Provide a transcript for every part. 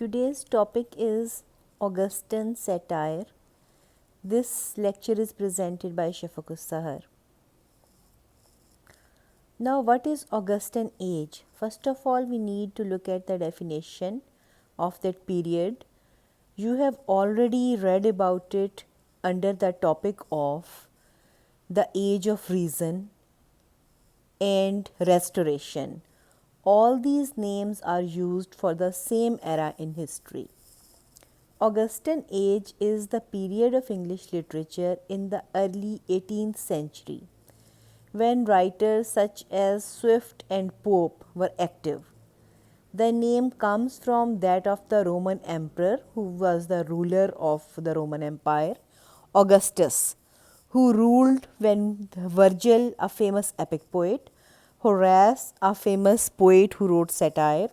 Today's topic is Augustan satire. This lecture is presented by Shafaqus Sahar. Now, what is Augustan age? First of all, we need to look at the definition of that period. You have already read about it under the topic of the age of reason and restoration. All these names are used for the same era in history. Augustan age is the period of English literature in the early 18th century when writers such as Swift and Pope were active. The name comes from that of the Roman emperor who was the ruler of the Roman Empire, Augustus, who ruled when Virgil, a famous epic poet, Horace, a famous poet who wrote satire,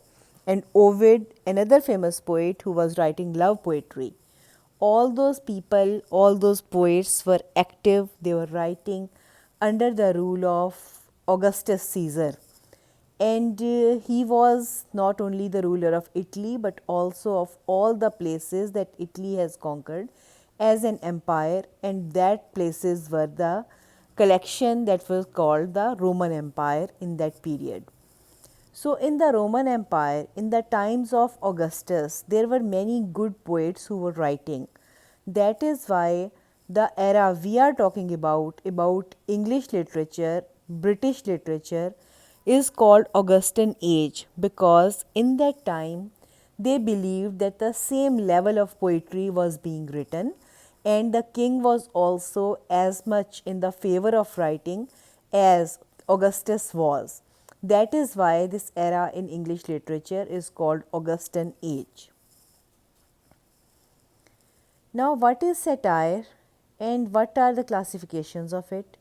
and Ovid, another famous poet who was writing love poetry. All those people, all those poets were active, they were writing under the rule of Augustus Caesar. And he was not only the ruler of Italy but also of all the places that Italy has conquered as an empire, and that places were the collection that was called the Roman Empire in that period. So, in the Roman Empire, in the times of Augustus, there were many good poets who were writing. That is why the era we are talking about English literature, British literature, is called Augustan age, because in that time they believed that the same level of poetry was being written, and the king was also as much in the favor of writing as Augustus was. That is why this era in English literature is called Augustan age. Now, what is satire and what are the classifications of it?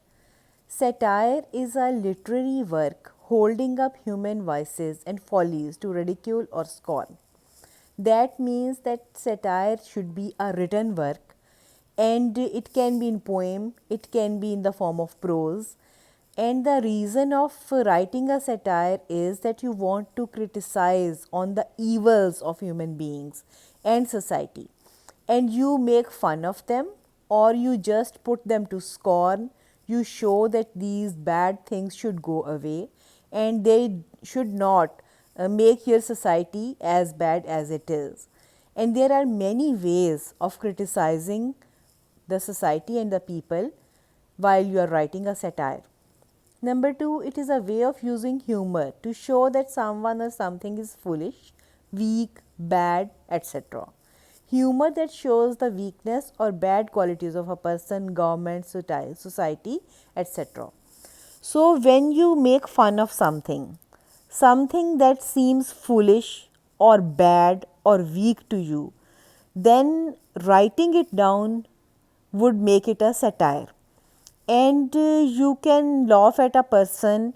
Satire is a literary work holding up human vices and follies to ridicule or scorn. That means that satire should be a written work, and it can be in poem, it can be in the form of prose. And the reason of writing a satire is that you want to criticize on the evils of human beings and society, and you make fun of them or you just put them to scorn. You show that these bad things should go away and they should not make your society as bad as it is. And there are many ways of criticizing the society and the people while you are writing a satire. Number two, it is a way of using humor to show that someone or something is foolish, weak, bad, etc. Humor that shows the weakness or bad qualities of a person, government, society, etc. So, when you make fun of something, something that seems foolish or bad or weak to you, then writing it down would make it a satire. And you can laugh at a person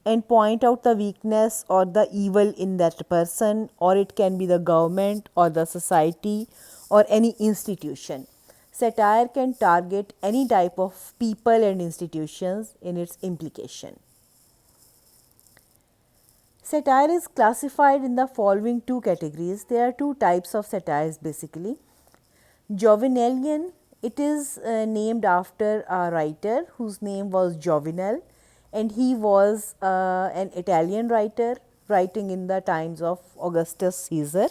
and point out the weakness or the evil in that person, or it can be the government or the society or any institution. Satire can target any type of people and institutions in its implication. Satire is classified in the following two categories. There are two types of satires basically. Jovinalian, it is named after a writer whose name was Jovinal, and he was an Italian writer writing in the times of Augustus Caesar,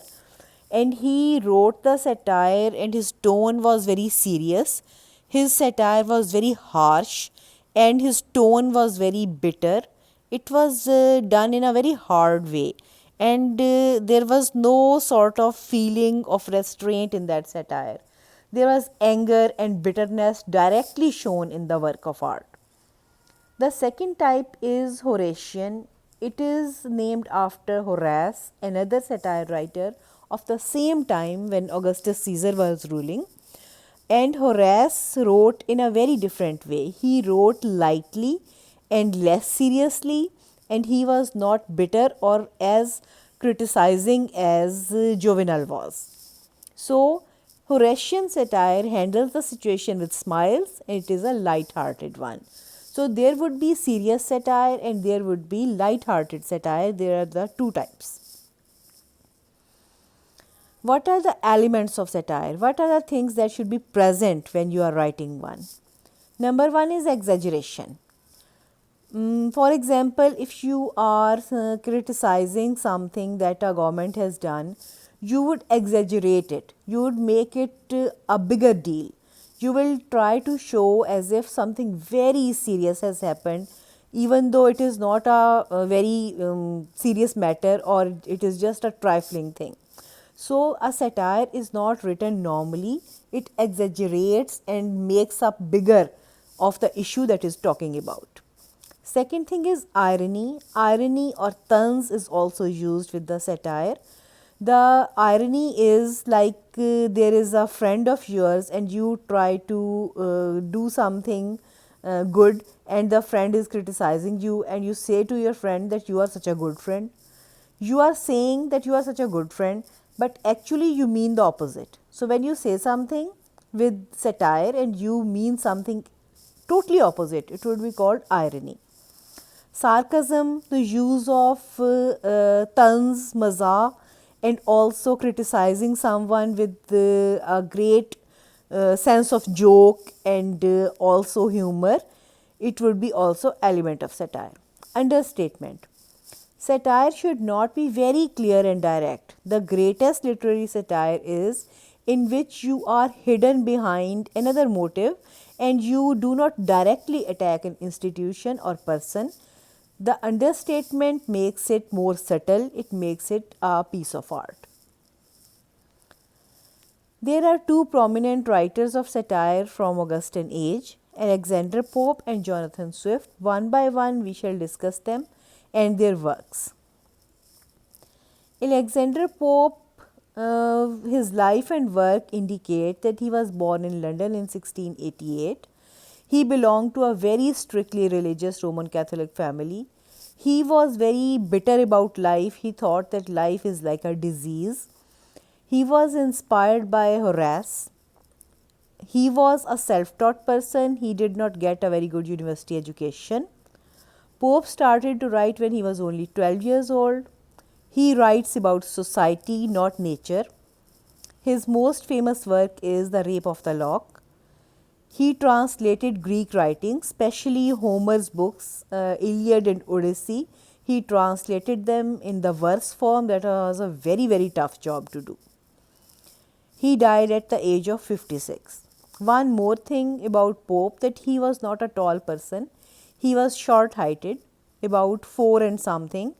and he wrote the satire and his tone was very serious. His satire was very harsh and his tone was very bitter. It was done in a very hard way, and there was no sort of feeling of restraint in that satire. There was anger and bitterness directly shown in the work of art. The second type is Horatian. It is named after Horace, another satire writer of the same time when Augustus Caesar was ruling. And Horace wrote in a very different way. He wrote lightly and less seriously, and he was not bitter or as criticizing as Juvenal was. So, Horatian satire handles the situation with smiles, and it is a light-hearted one. So, there would be serious satire and there would be light-hearted satire. There are the two types. What are the elements of satire? What are the things that should be present when you are writing one? Number one is exaggeration. For example, if you are criticizing something that a government has done, you would exaggerate it. You would make it a bigger deal. You will try to show as if something very serious has happened, even though it is not a very serious matter, or it is just a trifling thing. So, a satire is not written normally, it exaggerates and makes up bigger of the issue that is talking about. Second thing is irony. Irony or tanz is also used with the satire. The irony is like there is a friend of yours and you try to do something good, and the friend is criticizing you, and you say to your friend that you are such a good friend. You are saying that you are such a good friend, but actually you mean the opposite. So when you say something with satire and you mean something totally opposite, it would be called irony. Sarcasm, the use of tanz, mazah, and also criticizing someone with a great sense of joke and also humor, it would be also element of satire. Understatement. Satire should not be very clear and direct. The greatest literary satire is in which you are hidden behind another motive and you do not directly attack an institution or person. The understatement makes it more subtle, it makes it a piece of art. There are two prominent writers of satire from Augustan age, Alexander Pope and Jonathan Swift. One by one we shall discuss them and their works. Alexander Pope, his life and work indicate that he was born in London in 1688. He belonged to a very strictly religious Roman Catholic family. He was very bitter about life. He thought that life is like a disease. He was inspired by Horace. He was a self-taught person. He did not get a very good university education. Pope started to write when he was only 12 years old. He writes about society, not nature. His most famous work is The Rape of the Lock. He translated Greek writings, especially Homer's books, Iliad and Odyssey. He translated them in the verse form. That was a very, very tough job to do. He died at the age of 56. One more thing about Pope, that he was not a tall person. He was short-heighted, about 4 and something.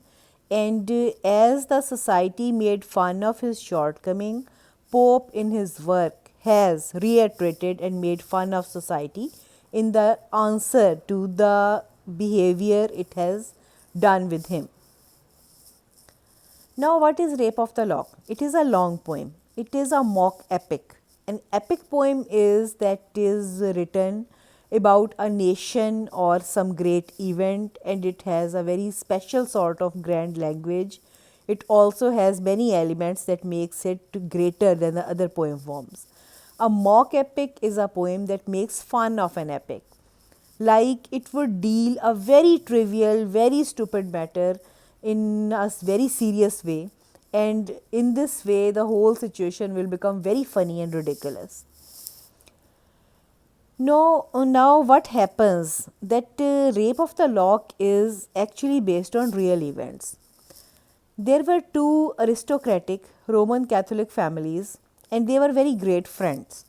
And as the society made fun of his shortcoming, Pope in his work has reiterated and made fun of society in the answer to the behavior it has done with him. Now, what is Rape of the Lock? It is a long poem. It is a mock epic. An epic poem is that is written about a nation or some great event, and it has a very special sort of grand language. It also has many elements that makes it greater than the other poem forms. A mock epic is a poem that makes fun of an epic. Like it would deal a very trivial, very stupid matter in a very serious way, and in this way the whole situation will become very funny and ridiculous. Now what happens that Rape of the Lock is actually based on real events. There were two aristocratic Roman Catholic families and they were very great friends.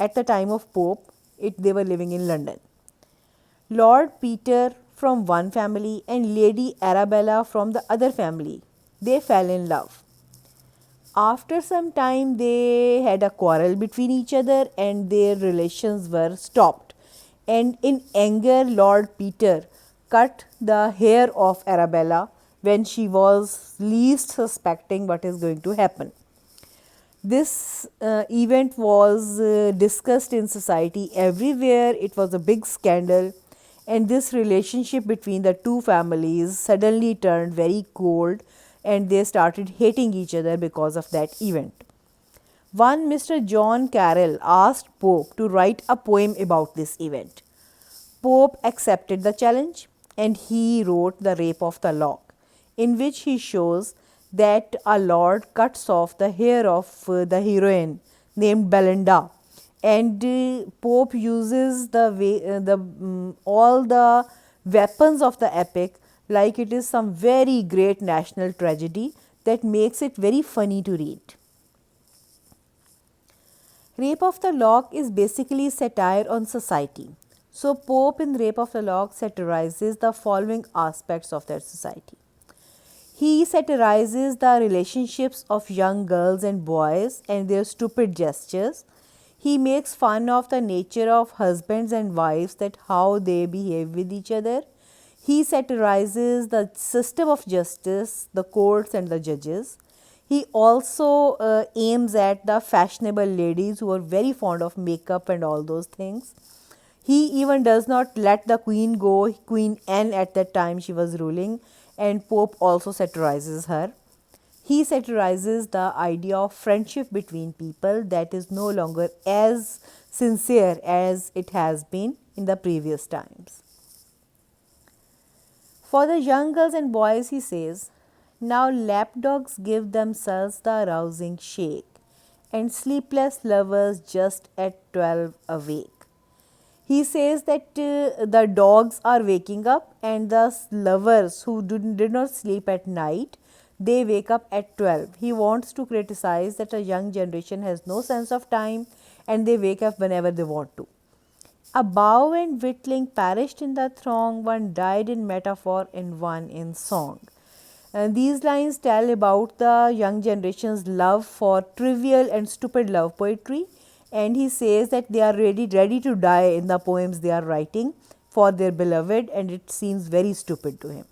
At the time of Pope, they were living in London. Lord Peter from one family and Lady Arabella from the other family, they fell in love. After some time, they had a quarrel between each other and their relations were stopped. And in anger, Lord Peter cut the hair of Arabella when she was least suspecting what is going to happen. This event was discussed in society everywhere. It was a big scandal, and this relationship between the two families suddenly turned very cold and they started hating each other because of that event. One Mr. John Carroll asked Pope to write a poem about this event. Pope accepted the challenge and he wrote The Rape of the Lock, in which he shows that a lord cuts off the hair of the heroine named Belinda, and Pope uses all the weapons of the epic like it is some very great national tragedy that makes it very funny to read. Rape of the Lock is basically satire on society. So Pope in Rape of the Lock satirizes the following aspects of that society. He satirizes the relationships of young girls and boys and their stupid gestures. He makes fun of the nature of husbands and wives, that how they behave with each other. He satirizes the system of justice, the courts and the judges. He also aims at the fashionable ladies who are very fond of makeup and all those things. He even does not let the queen go, Queen Anne at that time she was ruling, and Pope also satirizes her. He satirizes the idea of friendship between people that is no longer as sincere as it has been in the previous times. For the young girls and boys, he says, now lapdogs give themselves the rousing shake, and sleepless lovers just at 12 awake. He says that the dogs are waking up, and the lovers who did not sleep at night, they wake up at 12. He wants to criticize that a young generation has no sense of time and they wake up whenever they want to. A bow and whittling perished in the throng, one died in metaphor and one in song. And these lines tell about the young generation's love for trivial and stupid love poetry, and he says that they are ready to die in the poems they are writing for their beloved, and it seems very stupid to him.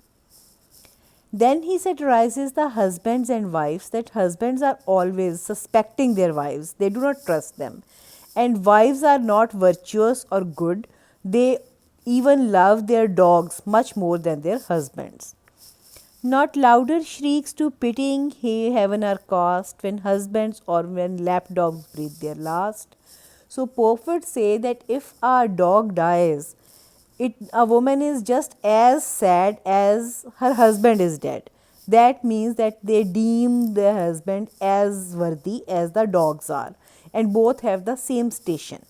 Then he satirizes the husbands and wives, that husbands are always suspecting their wives, they do not trust them, and wives are not virtuous or good, they even love their dogs much more than their husbands. Not louder shrieks to pitying heaven are cast, when husbands or when lapdogs breathe their last. So Pope would say that if a dog dies, a woman is just as sad as her husband is dead. That means that they deem their husband as worthy as the dogs are, and both have the same station.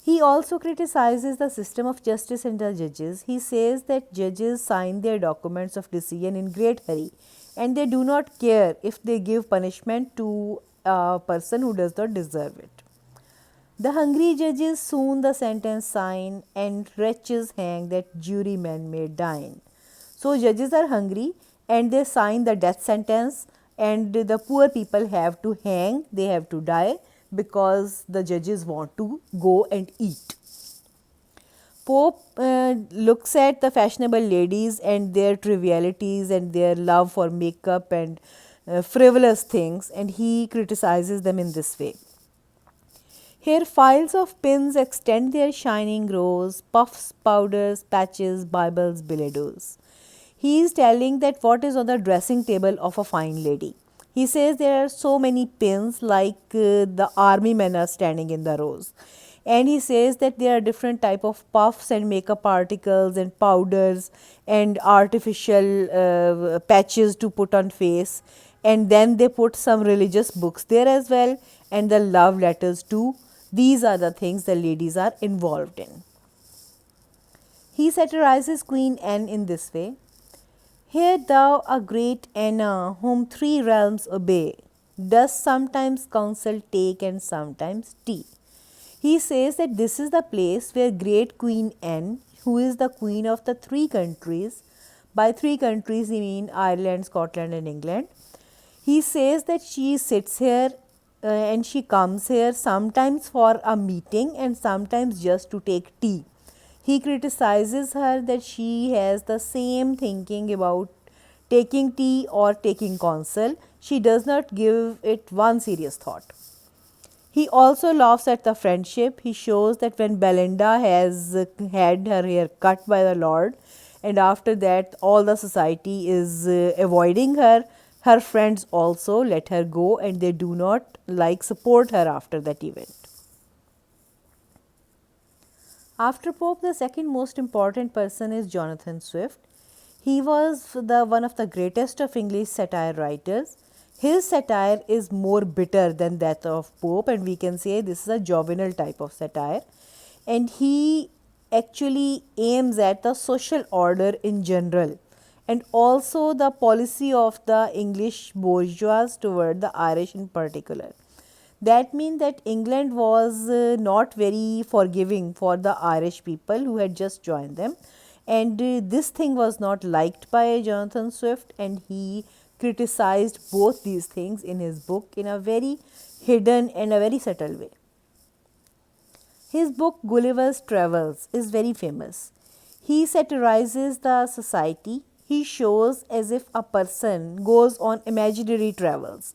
He also criticizes the system of justice and the judges. He says that judges sign their documents of decision in great hurry, and they do not care if they give punishment to a person who does not deserve it. The hungry judges soon the sentence sign, and wretches hang that jurymen may dine. So judges are hungry and they sign the death sentence, and the poor people have to hang, they have to die because the judges want to go and eat. Pope looks at the fashionable ladies and their trivialities and their love for makeup and frivolous things, and he criticizes them in this way. Here files of pins extend their shining rows, puffs, powders, patches, Bibles, billets. He is telling that what is on the dressing table of a fine lady. He says there are so many pins like the army men are standing in the rows. And he says that there are different type of puffs and makeup articles and powders and artificial patches to put on face. And then they put some religious books there as well, and the love letters too. These are the things the ladies are involved in. He satirizes Queen Anne in this way. Hear thou a great Anna, whom three realms obey, dost sometimes counsel take and sometimes tea. He says that this is the place where great Queen Anne, who is the queen of the three countries, by three countries he means Ireland, Scotland and England. He says that she sits here and she comes here sometimes for a meeting and sometimes just to take tea. He criticizes her that she has the same thinking about taking tea or taking counsel. She does not give it one serious thought. He also laughs at the friendship. He shows that when Belinda has had her hair cut by the Lord, and after that all the society is avoiding her, her friends also let her go and they do not support her after that event. After Pope, the second most important person is Jonathan Swift. He was the one of the greatest of English satire writers. His satire is more bitter than that of Pope, and we can say this is a jovial type of satire. And he actually aims at the social order in general and also the policy of the English bourgeois toward the Irish in particular. That means that England was not very forgiving for the Irish people who had just joined them, and this thing was not liked by Jonathan Swift, and he criticized both these things in his book in a very hidden and a very subtle way. His book Gulliver's Travels is very famous. He satirizes the society. He shows as if a person goes on imaginary travels.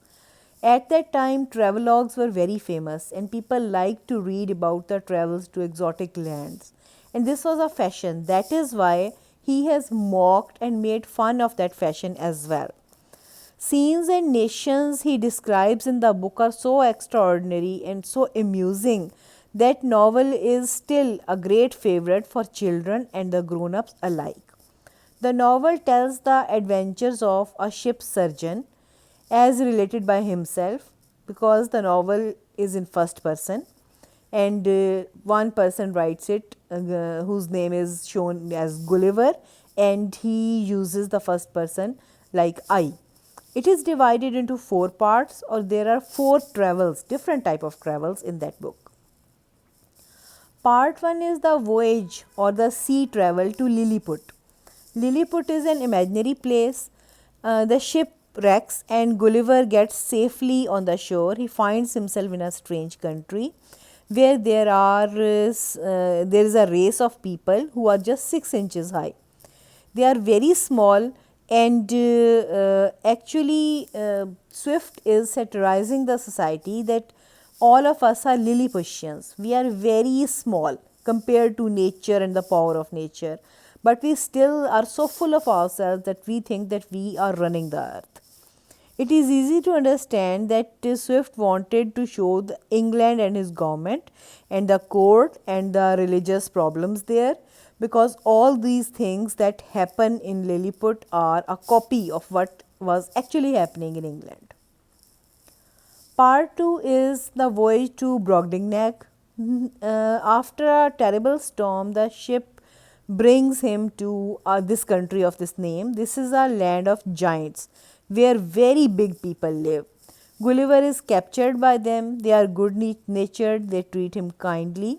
At that time, travelogues were very famous and people liked to read about the travels to exotic lands. And this was a fashion. That is why he has mocked and made fun of that fashion as well. Scenes and nations he describes in the book are so extraordinary and so amusing that novel is still a great favorite for children and the grown-ups alike. The novel tells the adventures of a ship surgeon as related by himself, because the novel is in first person and one person writes it whose name is shown as Gulliver, and he uses the first person like I. It is divided into 4 parts, or there are 4 travels, different type of travels in that book. Part 1 is the voyage or the sea travel to Lilliput. Lilliput is an imaginary place. The ship wrecks and Gulliver gets safely on the shore. He finds himself in a strange country where there is a race of people who are just 6 inches high. They are very small, and actually Swift is satirizing the society that all of us are Lilliputians. We are very small compared to nature and the power of nature, but we still are so full of ourselves that we think that we are running the earth. It is easy to understand that Swift wanted to show England and his government and the court and the religious problems there, because all these things that happen in Lilliput are a copy of what was actually happening in England. Part 2 is the voyage to Brobdingnag. After a terrible storm, the ship brings him to this country of this name. This is a land of giants where very big people live. Gulliver is captured by them. They are good natured, they treat him kindly.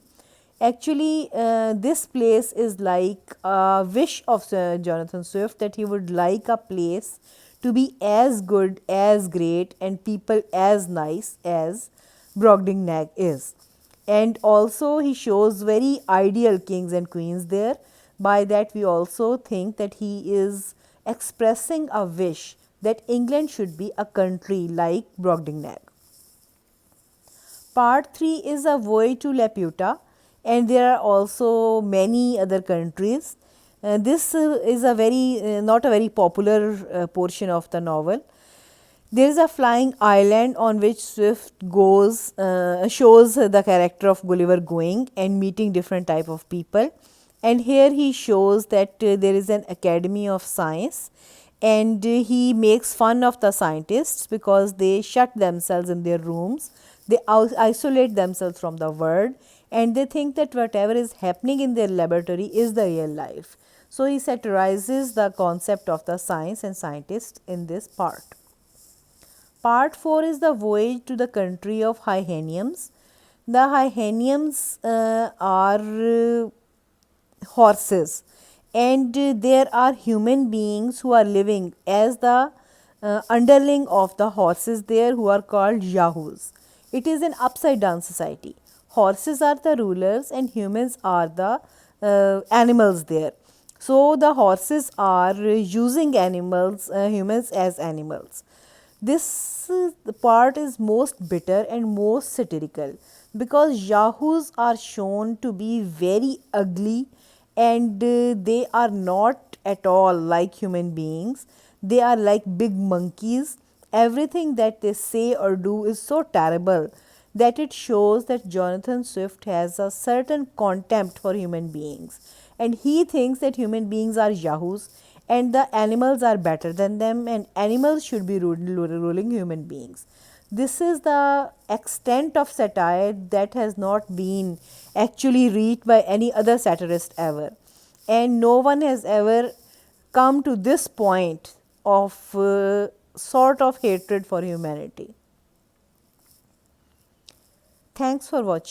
Actually, this place is like a wish of Jonathan Swift, that he would like a place to be as good, as great, and people as nice as Brobdingnag is. And also he shows very ideal kings and queens there. By that we also think that he is expressing a wish that England should be a country like Brobdingnag. Part 3 is a voyage to Laputa, and there are also many other countries. This is a very not a very popular portion of the novel. There is a flying island on which Swift goes, shows the character of Gulliver going and meeting different type of people. And here he shows that there is an academy of science, and he makes fun of the scientists because they shut themselves in their rooms, they isolate themselves from the world, and they think that whatever is happening in their laboratory is the real life. So he satirizes the concept of the science and scientists in this part. Part 4 is the voyage to the country of Hyhaniums. The Hyhaniums are horses, and there are human beings who are living as the underling of the horses there, who are called Yahoos. It is an upside down society. Horses are the rulers and humans are the animals there. So the horses are using humans as animals. This part is most bitter and most satirical, because Yahoos are shown to be very ugly, and they are not at all like human beings. They are like big monkeys. Everything that they say or do is so terrible that it shows that Jonathan Swift has a certain contempt for human beings, and he thinks that human beings are Yahoos, and the animals are better than them, and animals should be ruling human beings. This is the extent of satire that has not been actually reached by any other satirist ever, and no one has ever come to this point of sort of hatred for humanity. Thanks for watching.